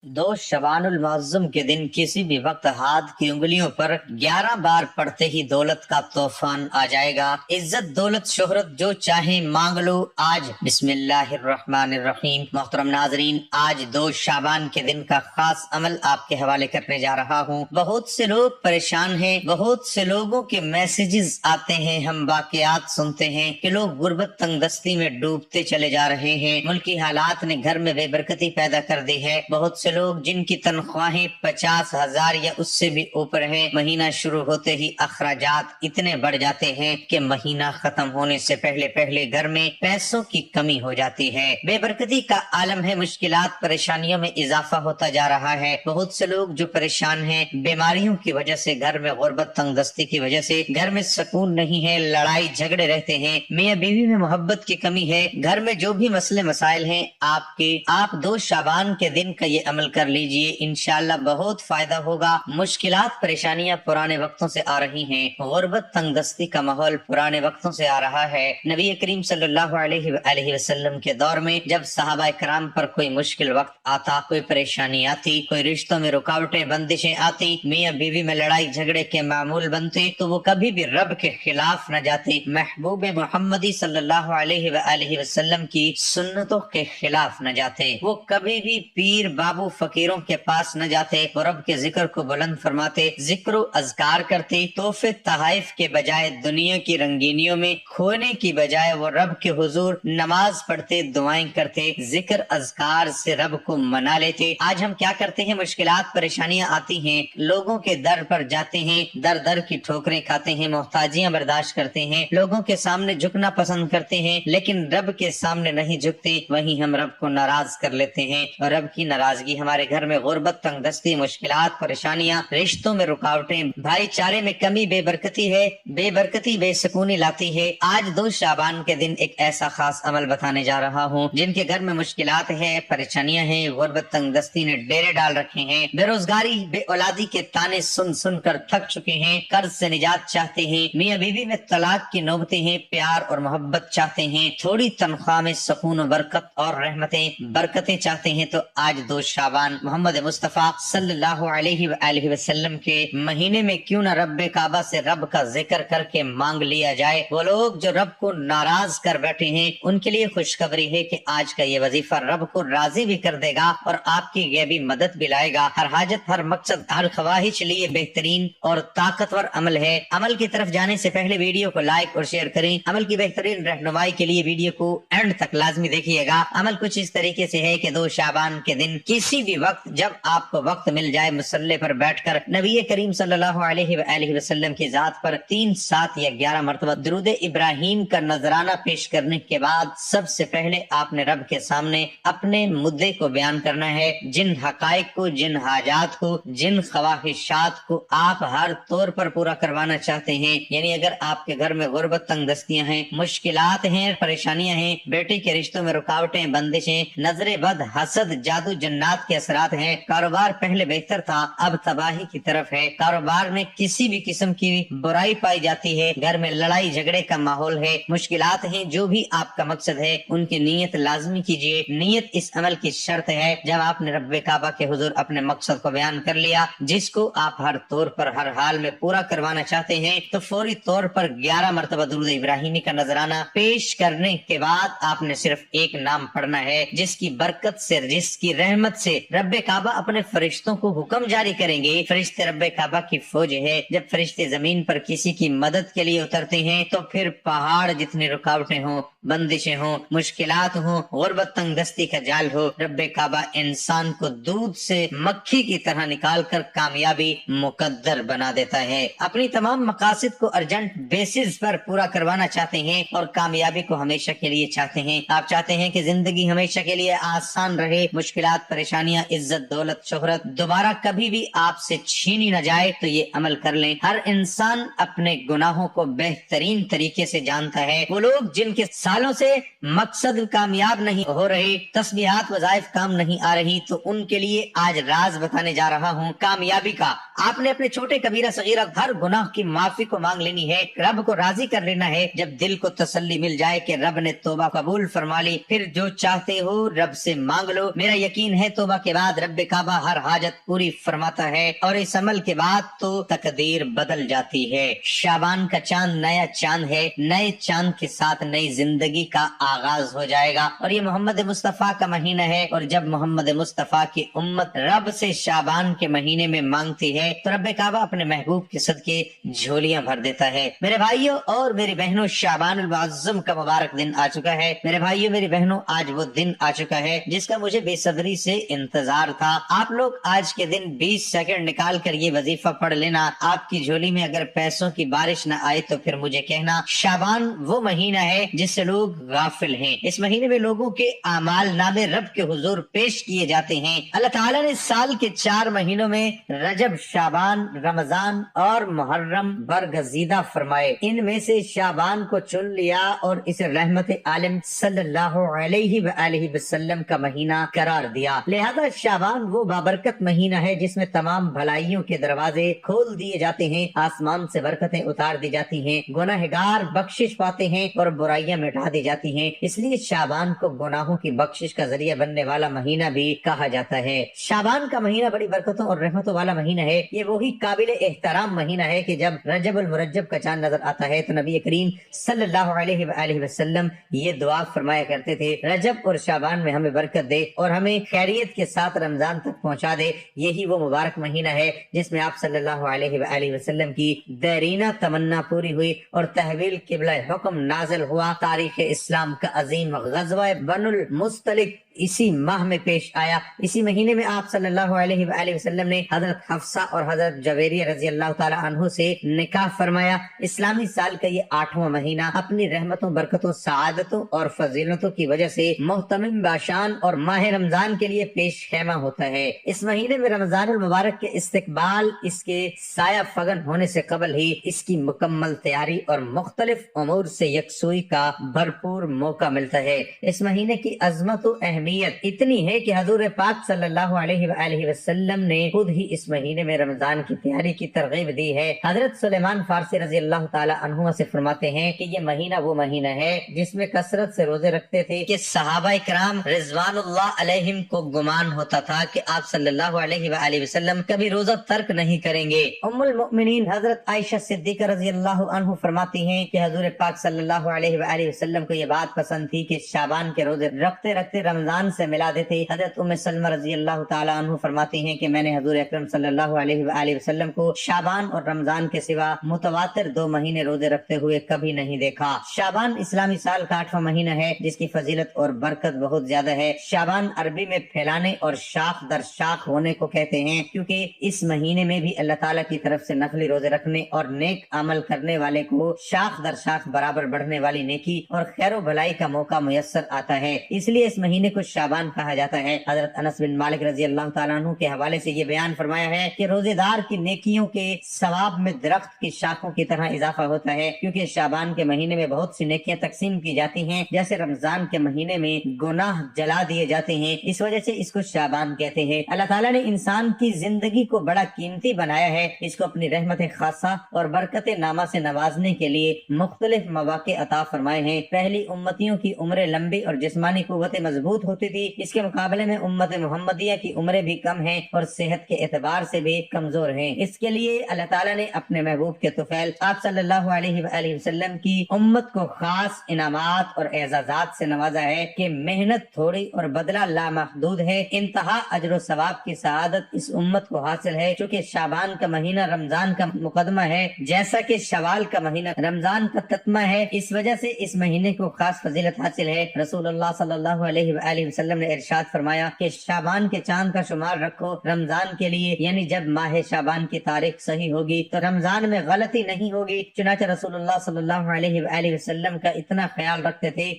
दो शबान उल मुअज्जम के दिन किसी भी वक्त हाथ की उंगलियों पर 11 बार पढ़ते ही दौलत का तूफान आ जाएगा। इज्जत दौलत शोहरत जो चाहे मांग लो। आज बिस्मिल्लाहिर्रहमानिर्रहीम। मोहतरम नाजरीन, आज 2 शाबान के दिन का खास अमल आपके हवाले करने जा रहा हूँ। बहुत से लोग परेशान हैं, बहुत से लोगों के मैसेजेस आते हैं, हम वाकयात सुनते हैं कि लोग गुर्बत तंगदस्ती में डूबते चले जा रहे हैं। मुल्की हालात ने घर में बेबरकती पैदा कर दी है। बहुत से लोग जिनकी तनख्वाहें 50,000 या उससे भी ऊपर है, महीना शुरू होते ही अखराजात इतने बढ़ जाते हैं कि महीना खत्म होने से पहले पहले घर में पैसों की कमी हो जाती है। बेबरकती का आलम है, मुश्किलात परेशानियों में इजाफा होता जा रहा है। बहुत से लोग जो परेशान हैं, बीमारियों की वजह से, घर में गुर्बत तंगदस्ती की वजह से घर में सुकून नहीं है, लड़ाई झगड़े रहते हैं, मियां बीवी में मोहब्बत की कमी है, घर में जो भी मसले मसाइल हैं आप 2 शाबान के दिन का ये अमल कर लीजिए, इंशाअल्लाह बहुत फायदा होगा। मुश्किलात परेशानियां पुराने वक्तों से आ रही हैं, गुर्बत तंगदस्ती का माहौल पुराने वक्तों से आ रहा है। नबी करीम सल्लल्लाहु अलैहि वसल्लम के दौर में जब सहाबा कराम पर कोई मुश्किल वक्त आता, कोई परेशानी आती, कोई रिश्तों में रुकावटें बंदिशें आती, मियां बीवी में लड़ाई झगड़े के मामूल बनते, तो वो कभी भी रब के खिलाफ न जाते, महबूब मोहम्मदी सल्लल्लाहु अलैहि वसल्लम की सुन्नतों के खिलाफ न जाते। वो कभी भी पीर बाबू फकीरों के पास न जाते, वो रब के जिक्र को बुलंद फरमाते, जिक्र अज़कार करते, तोहफे तहाइफ के बजाय दुनिया की रंगीनियों में खोने की बजाय वो रब के हुजूर नमाज पढ़ते, दुआएं करते, जिक्र अज़कार से रब को मना लेते। आज हम क्या करते हैं, मुश्किलात परेशानियां आती हैं, लोगों के दर पर जाते हैं, दर दर की ठोकरें खाते हैं, मोहताजियां बर्दाश्त करते हैं, लोगों के सामने झुकना पसंद करते हैं, लेकिन रब के सामने नहीं झुकते। वहीं हम रब को नाराज कर लेते हैं और रब की नाराजगी हमारे घर में गुर्बत तंगदस्ती, मुश्किलात परेशानियां, रिश्तों में रुकावटें, भाईचारे में कमी, बेबरकती है, बेबरकती बेसुकूनी लाती है। आज 2 शाबान के दिन एक ऐसा खास अमल बताने जा रहा हूँ। जिनके घर में मुश्किलात है, परेशानियां हैं, गुर्बत तंगदस्ती ने डेरे डाल रखे हैं, बेरोजगारी बे औलादी के ताने सुन सुन कर थक चुके हैं, कर्ज से निजात चाहते हैं, मियां बीवी में तलाक की नौबतें हैं, प्यार और मोहब्बत चाहते हैं, थोड़ी तनख्वाह में सुकून और बरकत और रहमतें बरकतें चाहते हैं, तो आज 2 शाबान मोहम्मद मुस्तफा सल्लल्लाहु अलैहि वसल्लम के महीने में क्यों न रब काबा से रब का जिक्र करके मांग लिया जाए। वो लोग जो रब को नाराज कर बैठे हैं, उनके लिए खुशखबरी है कि आज का ये वजीफा रब को राजी भी कर देगा और आपकी गैबी मदद भी लाएगा। हर हाजत, हर मकसद, हर ख्वाहिश लिए बेहतरीन और ताकतवर अमल है। अमल की तरफ जाने से पहले वीडियो को लाइक और शेयर करें। अमल की बेहतरीन रहनुमाई के लिए वीडियो को एंड तक लाजमी देखिएगा। अमल कुछ इस तरीके से है कि 2 शाबान के दिन किसी भी वक्त जब आपको वक्त मिल जाए, मुसल्ले पर बैठकर नबी करीम सल्लल्लाहु अलैहि वसल्लम की जात पर 3, 7 या 11 मरतबा दुरूद इब्राहिम का नजराना पेश करने के बाद सबसे पहले आपने रब के सामने अपने मुद्दे को बयान करना है। जिन हकाइक को, जिन हाजात को, जिन ख्वाहिशात को आप हर तौर पर पूरा करवाना चाहते हैं, यानी अगर आपके घर में गुर्बत तंगदस्तियां हैं, मुश्किलात हैं, परेशानियां हैं, बेटे के रिश्तों में रुकावटें, बंदिशें, नजरे बद, हसद, जादू, जन्नात के असरात हैं, कारोबार पहले बेहतर था अब तबाही की तरफ है, कारोबार में किसी भी किस्म की बुराई पाई जाती है, घर में लड़ाई झगड़े का माहौल है, मुश्किलात हैं, जो भी आपका मकसद है उनकी नीयत लाजमी कीजिए। नीयत इस अमल की शर्त है। जब आपने रब्बे काबा के हुजूर अपने मकसद को बयान कर लिया, जिसको आप हर तौर पर, हर हाल में पूरा करवाना चाहते हैं, तो फौरी तौर पर 11 मरतबा दुरूद इब्राहिमी का नजराना पेश करने के बाद आपने सिर्फ एक नाम पढ़ना है, जिसकी बरकत से, जिसकी रहमत से रब्बे काबा अपने फरिश्तों को हुक्म जारी करेंगे। फरिश्ते रब्बे काबा की फौज है। जब फरिश्ते जमीन पर किसी की मदद के लिए उतरते हैं, तो फिर पहाड़ जितनी रुकावटें हो, बंदिशें हो, मुश्किलात हो, गुर्बत तंगदस्ती का जाल हो, रब्बे काबा इंसान को दूध से मक्खी की तरह निकाल कर कामयाबी मुकद्दर बना देता है। अपनी तमाम मकासद को अर्जेंट बेसिस पर पूरा करवाना चाहते हैं और कामयाबी को हमेशा के लिए चाहते हैं। आप चाहते हैं कि जिंदगी हमेशा के लिए आसान रहे, मुश्किलात, परेशानियां, इज्जत, दौलत, शोहरत दोबारा कभी भी आपसे छीनी न जाए, तो ये अमल कर लें। हर इंसान अपने गुनाहों को बेहतरीन तरीके से जानता है। वो लोग जिनके सालों से मकसद कामयाब नहीं हो रहे, तस्बीहात वज़ाइफ काम नहीं आ रही, तो उनके लिए आज राज बताने जा रहा हूँ कामयाबी का। आपने अपने छोटे कबीरा सगीरा हर गुनाह की माफी को मांग लेनी है, रब को राजी कर लेना है। जब दिल को तसल्ली मिल जाए कि रब ने तौबा कबूल फरमा ली, फिर जो चाहते हो रब से मांग लो। मेरा यकीन है तौबा توبہ کے بعد رب کعبہ ہر حاجت پوری فرماتا ہے اور اس عمل کے بعد تو تقدیر بدل جاتی ہے۔ شعبان کا چاند نیا چاند ہے، نئے چاند کے ساتھ نئی زندگی کا آغاز ہو جائے گا اور یہ محمد مصطفیٰ کا مہینہ ہے، اور جب محمد مصطفیٰ کی امت رب سے شعبان کے مہینے میں مانگتی ہے تو رب کعبہ اپنے محبوب کے صدقے جھولیاں بھر دیتا ہے۔ میرے بھائیوں اور میری بہنوں، شعبان المعظم کا مبارک دن آ چکا ہے۔ میرے بھائیوں میری بہنوں، آج وہ دن آ چکا ہے جس کا مجھے بے صبری سے انتظار تھا۔ آپ لوگ آج کے دن 20 سیکنڈ نکال کر یہ وظیفہ پڑھ لینا۔ آپ کی جھولی میں اگر پیسوں کی بارش نہ آئے تو پھر مجھے کہنا۔ شعبان وہ مہینہ ہے جس سے لوگ غافل ہیں۔ اس مہینے میں لوگوں کے اعمال نامے رب کے حضور پیش کیے جاتے ہیں۔ اللہ تعالیٰ نے سال کے 4 مہینوں میں رجب، شعبان، رمضان اور محرم برگزیدہ فرمائے۔ ان میں سے شعبان کو چن لیا اور اسے رحمت عالم صلی اللہ علیہ وآلہ وسلم کا مہینہ قرار دیا۔ لہذا شعبان وہ بابرکت مہینہ ہے جس میں تمام بھلائیوں کے دروازے کھول دیے جاتے ہیں، آسمان سے برکتیں اتار دی جاتی ہیں، گناہگار بخشش پاتے ہیں اور برائیاں مٹا دی جاتی ہیں۔ اس لیے شعبان کو گناہوں کی بخشش کا ذریعہ بننے والا مہینہ بھی کہا جاتا ہے۔ شعبان کا مہینہ بڑی برکتوں اور رحمتوں والا مہینہ ہے۔ یہ وہی قابل احترام مہینہ ہے کہ جب رجب المرجب کا چاند نظر آتا ہے تو نبی کریم صلی اللہ علیہ وآلہ وسلم یہ دعا فرمایا کرتے تھے، رجب اور شعبان میں ہمیں برکت دے اور ہمیں خیریت کے ساتھ رمضان تک پہنچا دے۔ یہی وہ مبارک مہینہ ہے جس میں آپ صلی اللہ علیہ وآلہ وسلم کی دیرینہ تمنا پوری ہوئی اور تحویل قبلہ حکم نازل ہوا۔ تاریخ اسلام کا عظیم غزوہ بن المصطلق اسی ماہ میں پیش آیا۔ اسی مہینے میں آپ صلی اللہ علیہ وآلہ وسلم نے حضرت حفصہ اور حضرت جویریہ رضی اللہ تعالی عنہ سے نکاح فرمایا۔ اسلامی سال کا یہ 8واں مہینہ اپنی رحمتوں، برکتوں، سعادتوں اور فضیلتوں کی وجہ سے محتمم باشان اور ماہ رمضان کے لیے پیش خیمہ ہوتا ہے۔ اس مہینے میں رمضان المبارک کے استقبال اس کے سایہ فگن ہونے سے قبل ہی اس کی مکمل تیاری اور مختلف امور سے یکسوئی کا بھرپور موقع ملتا ہے۔ اس مہینے کی عظمت و اہمیت اتنی ہے کہ حضور پاک صلی اللہ علیہ وآلہ وسلم نے خود ہی اس مہینے میں رمضان کی تیاری کی ترغیب دی ہے۔ حضرت سلیمان فارسی رضی اللہ تعالی عنہ سے فرماتے ہیں کہ یہ مہینہ وہ مہینہ ہے جس میں کثرت سے روزے رکھتے تھے کہ صحابہ کرام رضوان اللہ علیہم کو گمان ہوتا تھا کہ آپ صلی اللہ علیہ وآلہ وسلم کبھی روزہ ترک نہیں کریں گے۔ ام المؤمنین حضرت عائشہ صدیقہ رضی اللہ عنہ فرماتی ہیں کہ حضور پاک صلی اللہ علیہ وآلہ وسلم کو یہ بات پسند تھی کہ شعبان کے روزے رکھتے رکھتے رمضان سے ملا دیتے۔ حضرت ام سلمہ رضی اللہ تعالی عنہ فرماتی ہیں کہ میں نے حضور اکرم صلی اللہ علیہ وآلہ وسلم کو شعبان اور رمضان کے سوا متواتر 2 مہینے روزے رکھتے ہوئے کبھی نہیں دیکھا۔ شعبان اسلامی سال کا 8واں مہینہ ہے جس کی فضیلت اور برکت بہت زیادہ ہے۔ شعبان عربی میں پھیلانے اور شاخ در شاخ ہونے کو کہتے ہیں کیونکہ اس مہینے میں بھی اللہ تعالیٰ کی طرف سے نفلی روزے رکھنے اور نیک عمل کرنے والے کو شاخ در شاخ برابر بڑھنے والی نیکی اور خیر و بھلائی کا موقع میسر آتا ہے، اس لیے اس مہینے کو شعبان کہا جاتا ہے۔ حضرت انس بن مالک رضی اللہ تعالیٰ عنہ کے حوالے سے یہ بیان فرمایا ہے کہ روزے دار کی نیکیوں کے ثواب میں درخت کی شاخوں کی طرح اضافہ ہوتا ہے، کیونکہ شعبان کے مہینے میں بہت سی نیکیاں تقسیم کی جاتی ہیں، جیسے رمضان کے مہینے میں گناہ جلا دیے جاتے ہیں، اس وجہ سے اس کو شعبان کہتے ہیں۔ اللہ تعالیٰ نے انسان کی زندگی کو بڑا قیمتی بنایا ہے، اس کو اپنی رحمت خاصہ اور برکت نامہ سے نوازنے کے لیے مختلف مواقع عطا فرمائے ہیں۔ پہلی امتیوں کی عمریں لمبی اور جسمانی قوت مضبوط ہوتی تھی، اس کے مقابلے میں امت محمدیہ کی عمریں بھی کم ہیں اور صحت کے اعتبار سے بھی کمزور ہیں۔ اس کے لیے اللہ تعالیٰ نے اپنے محبوب کے طفیل آپ صلی اللہ علیہ وآلہ وسلم کی امت کو خاص انعامات اور اعزازات سے نوازا ہے کہ محنت تھوڑی اور بدلہ لامحدود ہے۔ انتہا اجر و ثواب کی سعادت اس امت کو حاصل ہے، چونکہ شعبان کا مہینہ رمضان کا مقدمہ ہے، جیسا کہ شوال کا مہینہ رمضان کا تتمہ ہے، اس وجہ سے اس مہینے کو خاص فضیلت حاصل ہے۔ رسول اللہ صلی اللہ علیہ وآلہ وسلم نے ارشاد فرمایا کہ شعبان کے چاند کا شمار رکھو رمضان کے لیے، یعنی جب ماہ شعبان کی تاریخ صحیح ہوگی تو رمضان میں غلطی نہیں ہوگی۔ چنانچہ رسول اللہ صلی اللہ علیہ وآلہ وسلم کا اتنا خیال رکھتے تھے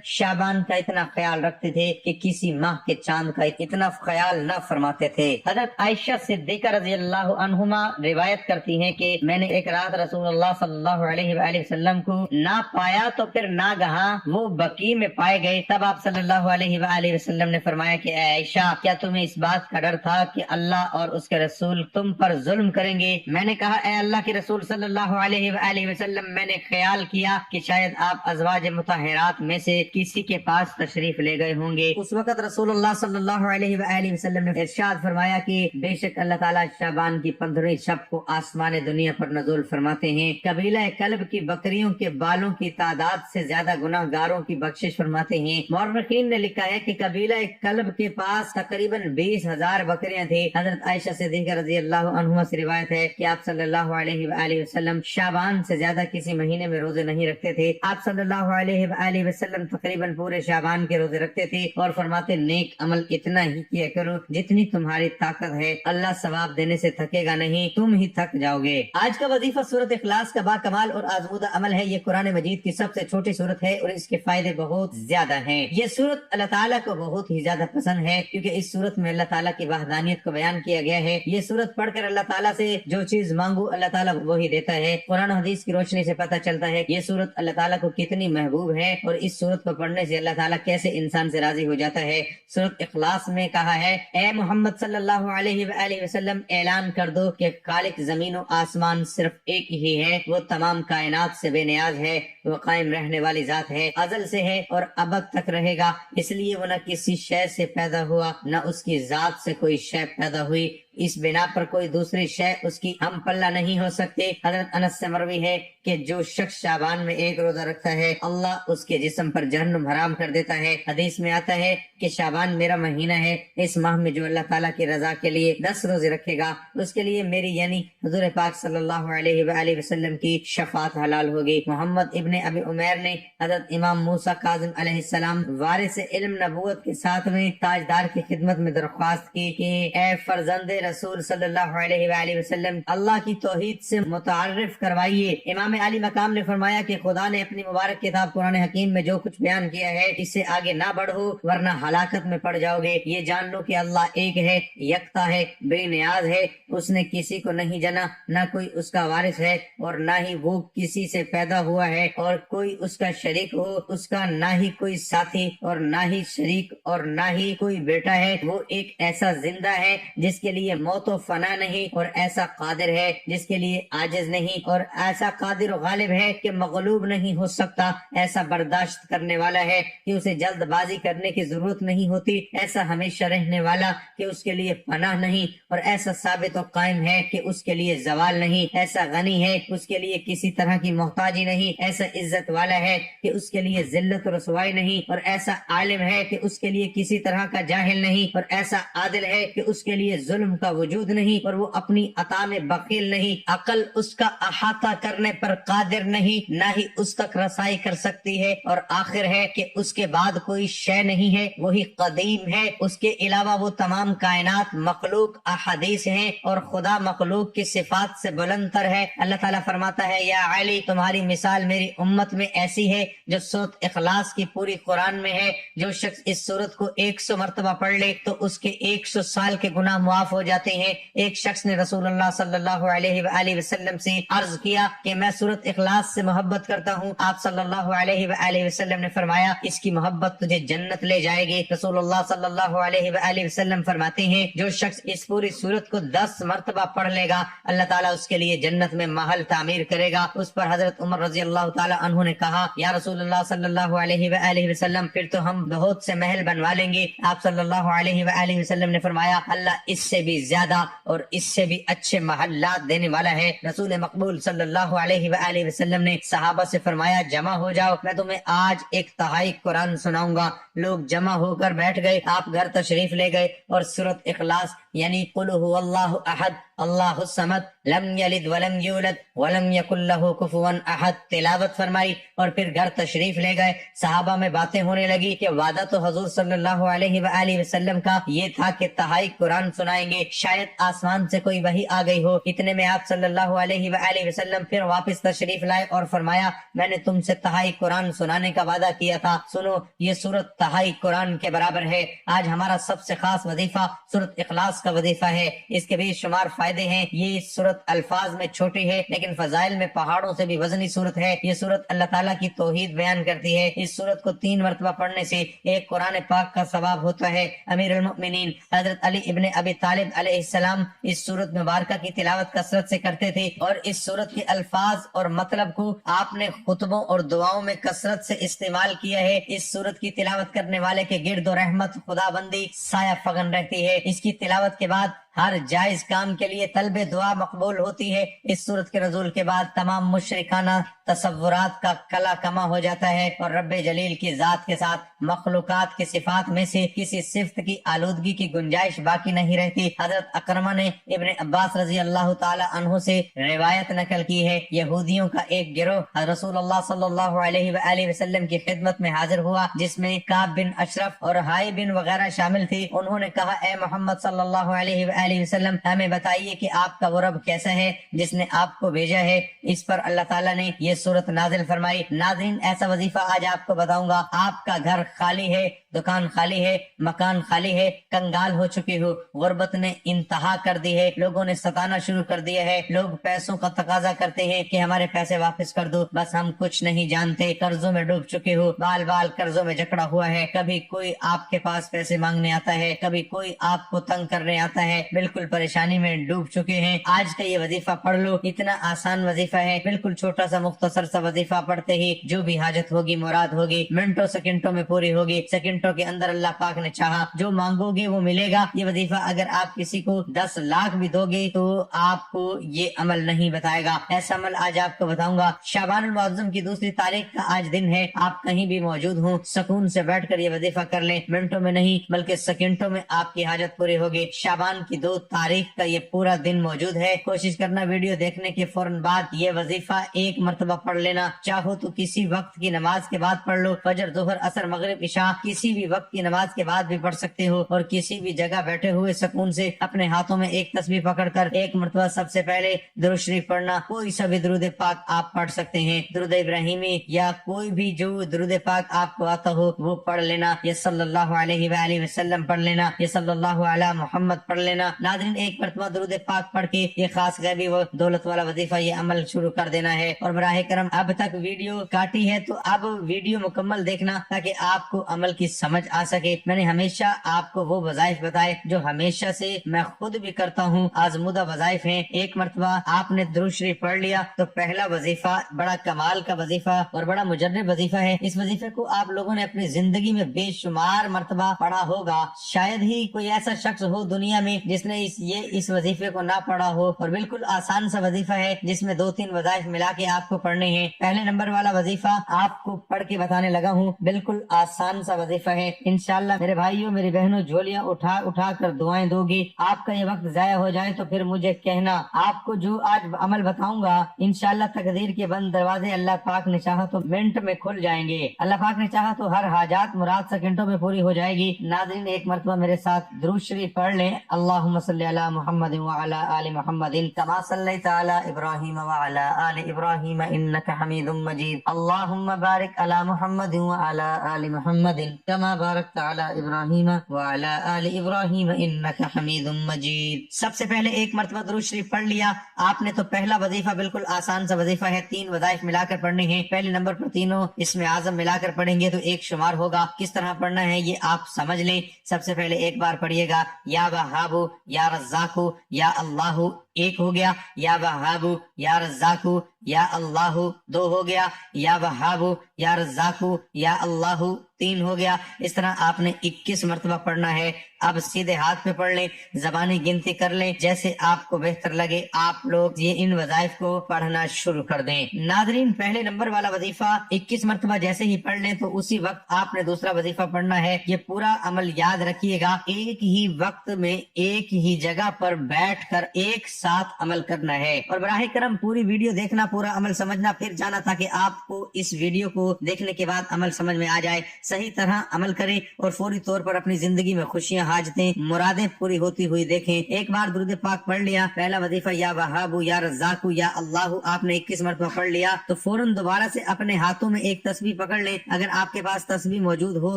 شعبان کا اتنا خیال رکھتے تھے کہ کسی ماہ کے چاند کا اتنا خیال نہ فرماتے تھے۔ حضرت عائشہ صدیقہ رضی اللہ عنہما روایت کرتی ہیں کہ میں نے ایک رات رسول اللہ صلی اللہ علیہ وآلہ وسلم کو نہ پایا تو پھر ناگہاں وہ बकी में पाए गए, तब आप सल्लल्लाहु अलैहि वसल्लम ने फरमाया कि ऐ आयशा, क्या तुम्हें इस बात का डर था कि अल्लाह और उसके रसूल तुम पर जुल्म करेंगे? मैंने कहा, ऐ अल्लाह के रसूल सल्लल्लाहु अलैहि वसल्लम, मैंने ख्याल किया कि शायद आप अज़वाज मुतहरात में से किसी के पास तशरीफ ले गए होंगे। उस वक्त रसूलुल्लाह सल्लल्लाहु अलैहि वसल्लम ने इरशाद फरमाया कि बेशक अल्लाह ताला शाबान की 15वीं शब को आसमान दुनिया पर नज़ुल फरमाते हैं, कबीला कल्ब की बकरियों के बालों की तादाद से ज्यादा गुनाहगारों की बख्शिश फरमाते हैं। मौर्रखीन ने लिखा है कि कबीला कल्ब के पास तकरीबन 20,000 बकरियां थी। हजरत आयशा सिद्दीक़ा रज़ी अल्लाह अन्हा से रिवायत है कि आप सल्लल्लाहु अलैहि वसल्लम शाबान से ज्यादा किसी महीने में रोजे नहीं रखते थे। आप सल्लल्लाहु अलैहि वसल्लम तकरीबन पूरे शाबान के रोजे रखते थे और फरमाते, नेक अमल इतना ही किया करो जितनी तुम्हारी ताकत है, अल्लाह सवाब देने से थकेगा नहीं, तुम ही थक जाओगे। आज का वजीफा सूरत इखलास का बाकमाल और आजमूदा अमल है। ये कुरान मजीद की सबसे छोटी सूरत है और इसके फायदे बहुत ज्यादा हैं। ये सूरत अल्लाह ताला को बहुत ही ज्यादा पसंद है क्योंकि इस सूरत में अल्लाह ताला की वहदानियत को बयान किया गया है। ये सूरत पढ़कर अल्लाह ताला से जो चीज मांगू अल्लाह ताला वही देता है। कुरान हदीस की रोशनी से पता चलता है ये सूरत अल्लाह ताला को कितनी महबूब है और इस सूरत को पढ़ने से अल्लाह ताला कैसे इंसान से राजी हो जाता है। सूरत इखलास में कहा है, ए मोहम्मद सल्लल्लाहु अलैहि वसल्लम, ऐलान कर दो कि खालिक जमीन और आसमान सिर्फ एक ही है, वो तमाम कायनात से बेनियाज है, वो कायम रहने वाली जात है, अजल से है और अबद तक रहेगा, इसलिए वो न किसी शय से पैदा हुआ न उसकी जात से कोई शय पैदा हुई, इस बिना पर कोई दूसरी शय उसकी हम पल्ला नहीं हो सकती। हजरत अनस से मरवी है कि जो शख्स शाबान में एक रोजा रखता है अल्लाह उसके जिस्म पर जहन्नुम हराम कर देता है। हदीस में आता है कि शाबान मेरा महीना है, इस माह में जो अल्लाह ताला की रजा के लिए 10 रोजे रखेगा उसके लिए मेरी यानी हुजूर पाक सल्लल्लाहु अलैहि वसल्लम की शफात हलाल होगी। मोहम्मद इब्ने अबी उमैर ने हजरत इमाम मूसा काज़िम अलैहिस्सलाम वारिस इल्म नबूवत के साथ में ताजदार की खिदमत में दरख्वास्त की कि ए फरजंदे रसूल सल्लल्लाहु अलैहि वसल्लम, अल्लाह की तौहीद से मुतारिफ करवाइए। इमाम अली मकाम ने फरमाया कि खुदा ने अपनी मुबारक किताब कुरान हकीम में जो कुछ बयान किया है इससे आगे ना बढ़ो वरना हलाकत में पड़ जाओगे। ये जान लो कि अल्लाह एक है, यकता है, बेनियाज है, उसने किसी को नहीं जना, न कोई उसका वारिस है और न ही वो किसी से पैदा हुआ है और कोई उसका शरीक हो, उसका ना ही कोई साथी और ना ही शरीक और ना ही कोई बेटा है। वो एक ऐसा जिंदा है जिसके लिए मौत और फना नहीं और ऐसा कादिर है जिसके लिए आजिज नहीं और ऐसा कादिर और गालिब है कि मगलूब नहीं हो सकता, ऐसा बर्दाश्त करने वाला है कि उसे जल्दबाजी करने की जरूरत नहीं होती, ऐसा हमेशा रहने वाला कि उसके लिए पनाह नहीं और ऐसा साबित और कायम है कि उसके लिए जवाल नहीं, ऐसा गनी है कि उसके लिए किसी तरह की मोहताजी नहीं, ऐसा इज्जत वाला है कि उसके लिए जिल्लत और रसवाई नहीं और ऐसा आलिम है कि उसके लिए किसी तरह का जाहिल नहीं और ऐसा आदिल है कि उसके लिए जुल्म का वजूद नहीं और वो अपनी अता में बकील नहीं, अकल उसका अहाता करने पर कादिर नहीं, ना ही उस तक रसाई कर सकती है और आखिर है कि उसके बाद कोई शय नहीं है, वही कदीम है, उसके अलावा वो तमाम कायनात मखलूक अहदीस है और खुदा मखलूक की सिफात से बुलंदतर है। अल्लाह ताला फरमाता है, या अली, तुम्हारी मिसाल मेरी उम्मत में ऐसी है जो सूरत इखलास की पूरी कुरान में है। जो शख्स इस सूरत को 100 मरतबा पढ़ ले तो उसके 100 साल के गुनाह मुआफ हो जाते हैं। एक शख्स ने रसूलुल्लाह सल्लल्लाहु अलैहि वसल्लम से अर्ज किया कि मैं सूरत इखलास से मोहब्बत करता हूँ। आप सल्लल्लाहु अलैहि वसल्लम ने फरमाया, इसकी मोहब्बत तुझे जन्नत ले जाएगी। रसूलुल्लाह सल्लल्लाहु अलैहि वसल्लम फरमाते हैं, जो शख्स इस पूरी सूरत को 10 मरतबा पढ़ लेगा अल्लाह ताला उसके लिए जन्नत में महल तामीर करेगा। उस पर हजरत उमर रजी अल्लाह ताला अन्हु ने कहा, या रसूलुल्लाह सल्लल्लाहु अलैहि वसल्लम, फिर तो हम बहुत से महल बनवा लेंगे। आप सल्लल्लाहु अलैहि वसल्लम ने फरमाया, अल्लाह इससे भी ज्यादा और इससे भी अच्छे महल्लात देने वाला है। रसूल मकबूल सल्लल्लाहु अलैहि वसल्लम ने सहाबा से फरमाया, जमा हो जाओ, मैं तुम्हें आज एक तहाई कुरान सुनाऊंगा। लोग जमा होकर बैठ गए। आप घर तशरीफ ले गए और सूरत इखलास यानी कुल हुवल्लाहु अहद अल्लाहु समद लम यलिद वलम यूलद वलम यकुल लहू कुफुवन अहद तिलावत फरमाई और फिर घर तशरीफ ले गए। सहाबा में बातें होने लगी कि वादा तो हुजूर सल्लल्लाहु अलैहि वसल्लम का ये था कि तहाई कुरान सुनाएंगे, शायद आसमान से कोई वही आ गई हो। इतने में आप सल्लल्लाहु अलैहि वसल्लम फिर वापस तशरीफ लाए और फरमाया, मैंने तुमसे तहाई कुरान सुनाने का वादा किया था, सुनो ये सूरत तहाई कुरान के बराबर है। आज हमारा सबसे खास वजीफा सूरत इखलास का वजीफा है। इसके बेशुमार فائدے ہیں۔ یہ صورت الفاظ میں چھوٹی ہے لیکن فضائل میں پہاڑوں سے بھی وزنی صورت ہے۔ یہ صورت اللہ تعالیٰ کی توحید بیان کرتی ہے۔ اس صورت کو 3 مرتبہ پڑھنے سے ایک قرآن پاک کا ثواب ہوتا ہے۔ امیر المؤمنین حضرت علی ابن ابی طالب علیہ السلام اس صورت مبارکہ کی تلاوت کثرت سے کرتے تھے، اور اس صورت کے الفاظ اور مطلب کو آپ نے خطبوں اور دعاؤں میں کثرت سے استعمال کیا ہے۔ اس صورت کی تلاوت کرنے والے کے گرد و رحمت خدا بندی سایہ فگن رہتی ہے۔ اس کی تلاوت کے بعد ہر جائز کام کے لیے طلب دعا مقبول ہوتی ہے۔ اس صورت کے نزول کے بعد تمام مشرکانہ تصورات کا کلا کما ہو جاتا ہے، اور رب جلیل کی ذات کے ساتھ مخلوقات کی صفات میں سے کسی صفت کی آلودگی کی گنجائش باقی نہیں رہتی۔ حضرت اکرمہ نے ابن عباس رضی اللہ تعالی عنہ سے روایت نقل کی ہے، یہودیوں کا ایک گروہ رسول اللہ صلی اللہ علیہ وآلہ وسلم کی خدمت میں حاضر ہوا، جس میں کعب بن اشرف اور ہائی بن وغیرہ شامل تھی۔ انہوں نے کہا، اے محمد صلی اللہ علیہ وآلہ وسلم، ہمیں بتائیے کہ آپ کا وہ رب کیسا ہے جس نے آپ کو بھیجا ہے۔ اس پر اللہ تعالیٰ نے یہ سورت نازل فرمائی۔ ناظرین، ایسا وظیفہ آج آپ کو بتاؤں گا۔ آپ کا گھر خالی ہے، دکان خالی ہے، مکان خالی ہے، کنگال ہو چکی ہو، غربت نے انتہا کر دی ہے، لوگوں نے ستانا شروع کر دیا ہے، لوگ پیسوں کا تقاضا کرتے ہیں کہ ہمارے پیسے واپس کر دو، بس ہم کچھ نہیں جانتے، قرضوں میں ڈوب چکے ہو، بال بال قرضوں میں جکڑا ہوا ہے، کبھی کوئی آپ کے پاس پیسے مانگنے آتا ہے، کبھی کوئی آپ کو تنگ کرنے آتا ہے، بالکل پریشانی میں ڈوب چکے ہیں۔ آج کا یہ وظیفہ پڑھ لو، اتنا آسان وظیفہ ہے، بالکل چھوٹا سا مختصر سا وظیفہ پڑھتے ہی جو بھی حاجت ہوگی، مراد ہوگی، منٹوں سیکنڈوں میں پوری ہوگی۔ سیکنڈوں کے اندر اللہ پاک نے چاہا جو مانگو گے وہ ملے گا۔ یہ وظیفہ اگر آپ کسی کو 10 لاکھ بھی دو گے تو آپ کو یہ عمل نہیں بتائے گا۔ ایسا عمل آج آپ کو بتاؤں گا۔ شعبان المعظم کی 2 تاریخ کا آج دن ہے، آپ کہیں بھی موجود ہوں، سکون سے بیٹھ کر یہ وظیفہ کر لیں، منٹوں میں نہیں بلکہ سیکنڈوں میں آپ کی حاجت پوری ہوگی۔ شعبان کی 2 تاریخ کا یہ پورا دن موجود ہے۔ کوشش کرنا ویڈیو دیکھنے کے فوراً بعد یہ وظیفہ ایک مرتبہ پڑھ لینا، چاہو تو کسی وقت کی نماز کے بعد پڑھ لو، فجر، ظہر، عصر، مغرب، عشاء، کسی بھی وقت کی نماز کے بعد بھی پڑھ سکتے ہو، اور کسی بھی جگہ بیٹھے ہوئے سکون سے اپنے ہاتھوں میں ایک تسبیح پکڑ کر ایک مرتبہ سب سے پہلے درود شریف پڑھنا۔ کوئی سا بھی درود پاک آپ پڑھ سکتے ہیں، درود ابراہیمی یا کوئی بھی جو درود پاک آپ کو آتا ہو وہ پڑھ لینا، یہ صلی اللہ علیہ وآلہ وسلم پڑھ لینا، یہ صلی اللہ علی محمد پڑھ لینا۔ ناظرین، ایک مرتبہ درود پاک پڑھ کے یہ خاص غیبی و دولت والا وظیفہ یہ عمل شروع کر دینا ہے۔ اور براہ کرم اب تک ویڈیو کاٹی ہے تو اب ویڈیو مکمل دیکھنا تاکہ آپ کو عمل کی سمجھ آ سکے۔ میں نے ہمیشہ آپ کو وہ وظائف بتائے جو ہمیشہ سے میں خود بھی کرتا ہوں، آزمودہ وظائف ہیں۔ ایک مرتبہ آپ نے درود شریف پڑھ لیا تو پہلا وظیفہ بڑا کمال کا وظیفہ اور بڑا مجرب وظیفہ ہے۔ اس وظیفے کو آپ لوگوں نے اپنی زندگی میں بے شمار مرتبہ پڑھا ہوگا، شاید ہی کوئی ایسا شخص ہو دنیا میں جس نے اس وظیفے کو نہ پڑھا ہو، اور بالکل آسان سا وظیفہ ہے جس میں 2-3 وظائف ملا کے آپ کو پڑھنے ہیں۔ پہلے نمبر والا وظیفہ آپ کو پڑھ کے بتانے لگا ہوں، بالکل آسان سا وظیفہ ہے۔ انشاءاللہ میرے بھائیوں، میری بہنوں، جھولیاں اٹھا کر دعائیں دو گی۔ آپ کا یہ وقت ضائع ہو جائے تو پھر مجھے کہنا۔ آپ کو جو آج عمل بتاؤں گا انشاءاللہ تقدیر کے بند دروازے اللہ پاک نے چاہا تو منٹ میں کھل جائیں گے، اللہ پاک نے چاہا تو ہر حاجات مراد سیکنڈوں میں پوری ہو جائے گی۔ ناظرین، ایک مرتبہ میرے ساتھ درود شریف پڑھ لیں۔ اللہم صلی علی محمد وعلی آل محمد کما صلیت علی ابراہیم وعلی آل ابراہیم انک حمید مجید۔ اللہم بارک علی محمد وعلی آل محمد کما بارکت علی ابراہیم وعلی آل ابراہیم انک حمید مجید۔ سب سے پہلے ایک مرتبہ درود شریف پڑھ لیا آپ نے تو پہلا وظیفہ بالکل آسان سا وظیفہ ہے، 3 وظائف ملا کر پڑھنے ہیں۔ پہلے نمبر پر تینوں اسم اعظم ملا کر پڑھیں گے تو ایک شمار ہوگا، کس طرح پڑھنا ہے یہ آپ سمجھ لیں۔ سب سے پہلے ایک بار پڑھیے گا یا وہاب یا رزاق یا اللہ، ایک ہو گیا، یا وہاب یا رزاق یا اللہ 2 ہو گیا، یا وہاب یا رزاق یا اللہ 3 ہو گیا۔ اس طرح آپ نے 21 مرتبہ پڑھنا ہے۔ اب سیدھے ہاتھ پہ پڑھ لیں، زبانی گنتی کر لیں، جیسے آپ کو بہتر لگے آپ لوگ یہ ان وظائف کو پڑھنا شروع کر دیں۔ ناظرین، پہلے نمبر والا وظیفہ 21 مرتبہ جیسے ہی پڑھ لیں تو اسی وقت آپ نے دوسرا وظیفہ پڑھنا ہے۔ یہ پورا عمل یاد رکھیے گا، ایک ہی وقت میں ایک ہی جگہ پر بیٹھ کر ایک ساتھ عمل کرنا ہے۔ اور براہ کرم پوری ویڈیو دیکھنا، پورا عمل سمجھنا، پھر جانا، تاکہ آپ کو اس ویڈیو کو کو देखने के बाद अमल समझ में आ जाए, सही तरह अमल करें और फौरी तौर पर अपनी जिंदगी में खुशियां, हाजतें, मुरादें पूरी होती हुई देखें। एक बार दुरूद पाक पढ़ लिया, पहला वजीफा या वहाबू या रज़्ज़ाकू या अल्लाहू आपने 21 मरतबा पढ़ लिया तो फौरन दोबारा से अपने हाथों में एक तस्बीह पकड़ लें। अगर आपके पास तस्बीह मौजूद हो,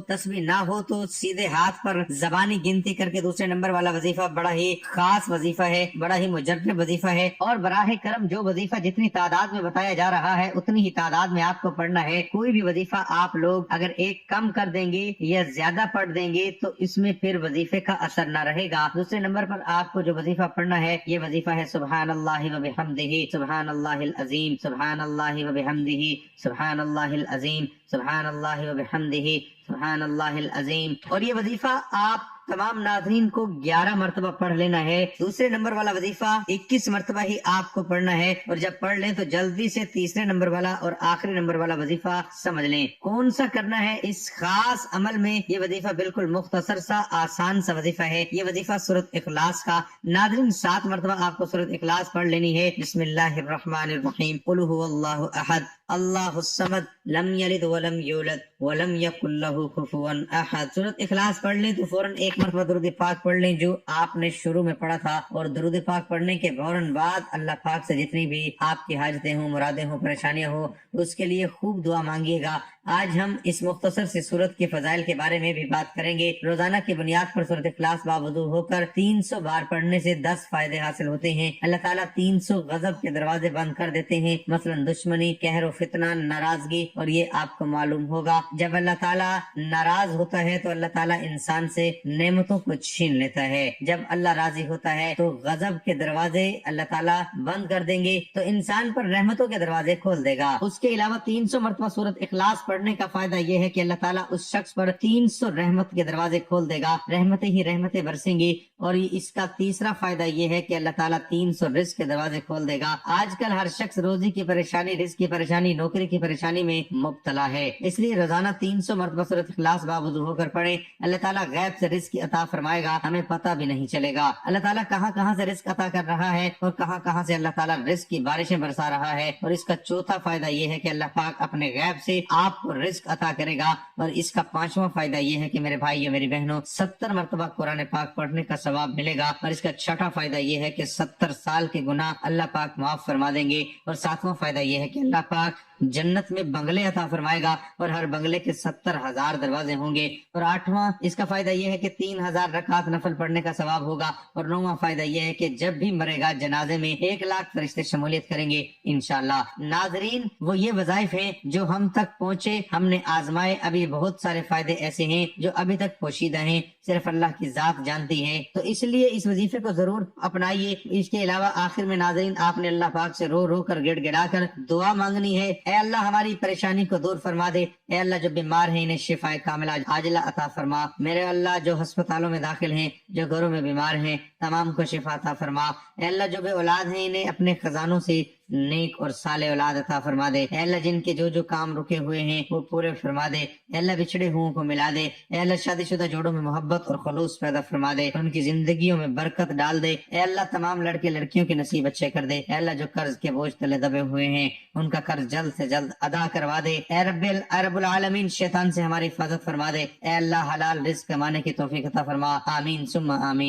तस्बीह ना हो तो सीधे हाथ पर ज़बानी गिनती करके दूसरे नंबर वाला वजीफा बड़ा ही खास वजीफा है, बड़ा ही मुजर्रब वजीफा है और बराह करम जो वजीफा जितनी तादाद में बताया जा रहा है उतनी ही तादाद में आपको पढ़ना है। कोई भी वजीफा आप लोग अगर एक कम कर देंगे या ज्यादा पढ़ देंगे तो इसमें फिर वजीफे का असर न रहेगा। दूसरे नंबर पर आपको जो वजीफा पढ़ना है ये वजीफा है सुब्हानल्लाहि व बिहम्दिही सुब्हानल्लाहिल अज़ीम सुब्हानल्लाहि व बिहम्दिही सुब्हानल्लाहिल अज़ीम सुब्हानल्लाहि व बिहम्दिही सुब्हानल्लाहिल अज़ीम। और ये वजीफा आप तमाम नाज़रीन को 11 मरतबा पढ़ लेना है। दूसरे नंबर वाला वजीफा 21 मरतबा ही आपको पढ़ना है और जब पढ़ लें तो जल्दी से तीसरे नंबर वाला और आखिरी नंबर वाला वजीफा समझ लें। कौन सा करना है इस खास अमल में, ये वजीफा बिल्कुल मुख्तसर सा आसान सा वजीफा है। ये वजीफा सूरत इखलास का। नाज़रीन 7 मरतबा आपको सूरत इखलास पढ़ लेनी है। बिस्मिल्लाहिर्रहमानिर्रहीम कुल हुवल्लाहु अहद अल्लाहुस समद लम यलिद वलम यूलद वलम यकुल लहू कुफुवन अहद। सूरत इखलास पढ़ लें तो फौरन एक मरतबा दुरूद पाक पढ़ लें जो आपने शुरू में पढ़ा था और दुरूद पाक पढ़ने के फौरन बाद अल्लाह पाक से जितनी भी आपकी हाजतें हो, मुरादें हो, परेशानियां हो उसके लिए खूब दुआ मांगिएगा। आज हम इस मुख्तसर से सूरत के फजाइल के बारे में भी बात करेंगे। रोजाना की बुनियाद पर सूरत इखलास बावजूद होकर 300 बार पढ़ने से 10 फायदे हासिल होते हैं। अल्लाह ताला 300 गजब के दरवाजे बंद कर देते हैं, मसलन दुश्मनी, कहर, फितना, नाराजगी। और ये आपको मालूम होगा जब अल्लाह ताला नाराज होता है तो अल्लाह ताला इंसान से नेमतों को छीन लेता है। जब अल्लाह राजी होता है तो गजब के दरवाजे अल्लाह ताला बंद कर देंगे तो इंसान पर रहमतों के दरवाजे खोल देगा। उसके अलावा 300 मरतबा सूरत इखलास पढ़ने का फायदा यह है कि अल्लाह ताला उस शख्स पर 300 रहमत के दरवाजे खोल देगा, रहमतें ही रहमतें बरसेंगी। और इसका तीसरा फायदा यह है कि अल्लाह ताला 300 रिस्क के दरवाजे खोल देगा। आजकल हर शख्स रोजी की परेशानी, रिस्क की परेशानी, नौकरी की परेशानी में मुब्तला है, इसलिए रोजाना 300 मरतबा सूरत इखलास बावजूद होकर पढ़े। अल्लाह ताला गैब से रिस्क अता फरमाएगा, हमें पता भी नहीं चलेगा। अल्लाह ताला कहाँ कहाँ से रिस्क अता कर रहा है और कहाँ कहाँ से अल्लाह ताला रिस्क की बारिशें बरसा रहा है। और इसका चौथा फायदा यह है कि अल्लाह पाक अपने गैब से आपको रिस्क अता करेगा। और इसका पांचवा फायदा यह है कि मेरे भाई और मेरी बहनों 70 मरतबा कुरान पाक पढ़ने का सवाब मिलेगा। और इसका छठा फायदा यह है कि 70 साल के गुनाह अल्लाह पाक माफ फरमा देंगे। और सातवां फायदा यह है कि अल्लाह पाक जन्नत में बंगले अता फरमाएगा और हर बंगले के 70,000 दरवाजे होंगे। और आठवां इसका फायदा यह है कि 3000 रकात नफल पढ़ने का सवाब होगा। और नौवां फायदा यह है कि जब भी मरेगा जनाजे में 1 लाख फरिश्ते शमूलियत करेंगे इंशाल्लाह। नाजरीन वो ये वज़ाइफ हैं जो हम तक पहुँचे, हमने आजमाए। अभी बहुत सारे फायदे ऐसे हैं जो अभी तक पोशीदा हैं, सिर्फ अल्लाह की जात जानती है। तो इसलिए इस वजीफे को जरूर अपनाइए। इसके अलावा आखिर में नाजरीन आपने अल्लाह पाक से रो रो कर गिड़गिड़ा कर दुआ मांगनी है। ए अल्लाह हमारी परेशानी को दूर फरमा दे। ए अल्लाह जो बीमार है इन्हें शिफाए कामिला आजिला अता फरमा। मेरे अल्लाह जो अस्पतालों में दाखिल हैं, जो घरों में बीमार हैं, तमाम को शिफा अता फरमा। ए अल्लाह जो बे औलाद हैं इन्हें अपने खजानों से नेक और साले औलाद अता फरमा दे। ए अल्लाह जिनके जो जो काम रुके हुए हैं वो पूरे फरमा दे। ए अल्लाह बिछड़े हुओं को मिला दे। ए अल्लाह शादीशुदा जोड़ों में मोहब्बत और खलूस पैदा फरमा दे, उनकी जिंदगियों में बरकत डाल दे। ए अल्लाह तमाम लड़के लड़कियों के नसीब अच्छे कर दे। ए अल्लाह जो कर्ज के बोझ तले दबे हुए हैं उनका कर्ज जल्द से जल्द अदा करवा दे। ए रब्बुल आलमीन शैतान से हमारी हिफाजत फरमा दे। ए अल्लाह हलाल रिस्क कमाने की तौफीक अता फरमा। आमीन सुम्मा आमीन।